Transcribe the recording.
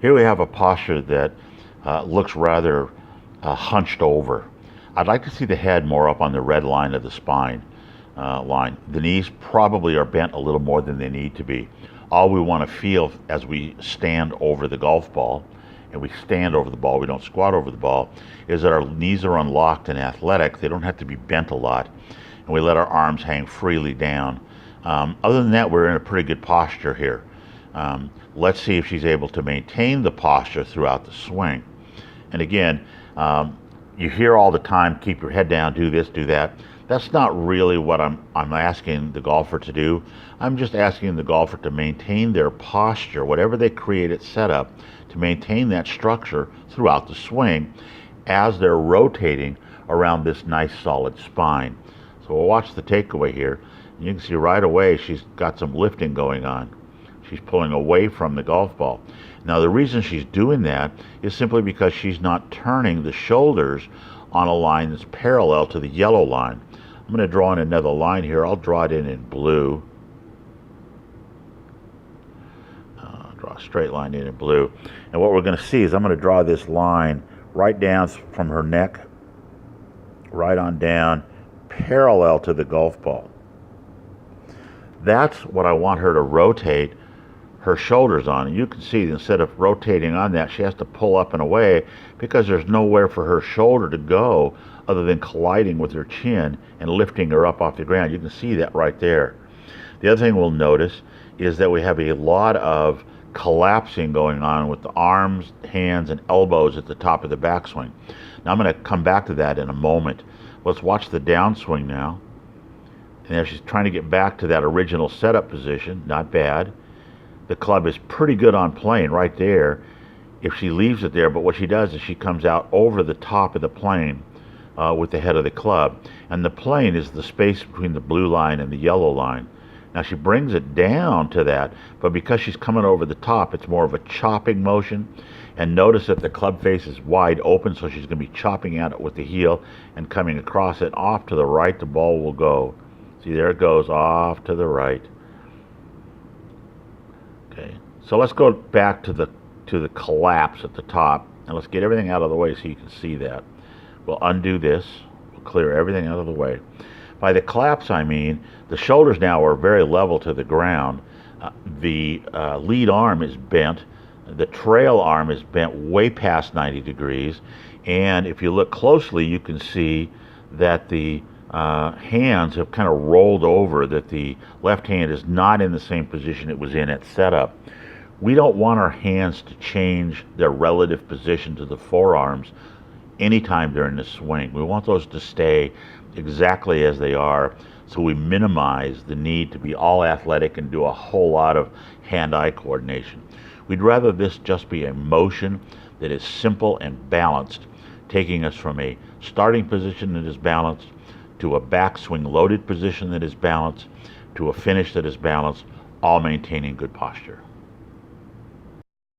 Here we have a posture that looks rather hunched over. I'd like to see the head more up on the red line of the spine line. The knees probably are bent a little more than they need to be. All we want to feel as we stand over the golf ball, and we stand over the ball, we don't squat over the ball, is that our knees are unlocked and athletic. They don't have to be bent a lot, and we let our arms hang freely down. Other than that, we're in a pretty good posture here. Let's see if she's able to maintain the posture throughout the swing. And again, you hear all the time, keep your head down, do this, do that. That's not really what I'm asking the golfer to do. I'm just asking the golfer to maintain their posture, whatever they create at setup, to maintain that structure throughout the swing as they're rotating around this nice solid spine. So we'll watch the takeaway here. You can see right away she's got some lifting going on. She's pulling away from the golf ball. Now the reason she's doing that is simply because she's not turning the shoulders on a line that's parallel to the yellow line. I'm going to draw in another line here. I'll draw it in blue. Draw a straight line in blue. And what we're going to see is I'm going to draw this line right down from her neck, right on down, parallel to the golf ball. That's what I want her to rotate her shoulders on. And you can see instead of rotating on that, she has to pull up and away because there's nowhere for her shoulder to go other than colliding with her chin and lifting her up off the ground. You can see that right there. The other thing we'll notice is that we have a lot of collapsing going on with the arms, hands, and elbows at the top of the backswing. Now I'm going to come back to that in a moment. Let's watch the downswing now. And there she's trying to get back to that original setup position. Not bad. The club is pretty good on plane right there if she leaves it there, but what she does is she comes out over the top of the plane with the head of the club, and the plane is the space between the blue line and the yellow line. Now she brings it down to that, but because she's coming over the top, it's more of a chopping motion. And notice that the club face is wide open, so she's going to be chopping at it with the heel and coming across it. Off to the right the ball will go. See, there it goes off to the right. Okay, so let's go back to the collapse at the top, and let's get everything out of the way so you can see that. We'll undo this. We'll clear everything out of the way. By the collapse, I mean the shoulders now are very level to the ground. The lead arm is bent. The trail arm is bent way past 90 degrees. And if you look closely, you can see that the hands have kind of rolled over, that the left hand is not in the same position it was in at setup. We don't want our hands to change their relative position to the forearms anytime during the swing. We want those to stay exactly as they are, so we minimize the need to be all athletic and do a whole lot of hand-eye coordination. We'd rather this just be a motion that is simple and balanced, taking us from a starting position that is balanced to a backswing loaded position that is balanced to a finish that is balanced, all maintaining good posture.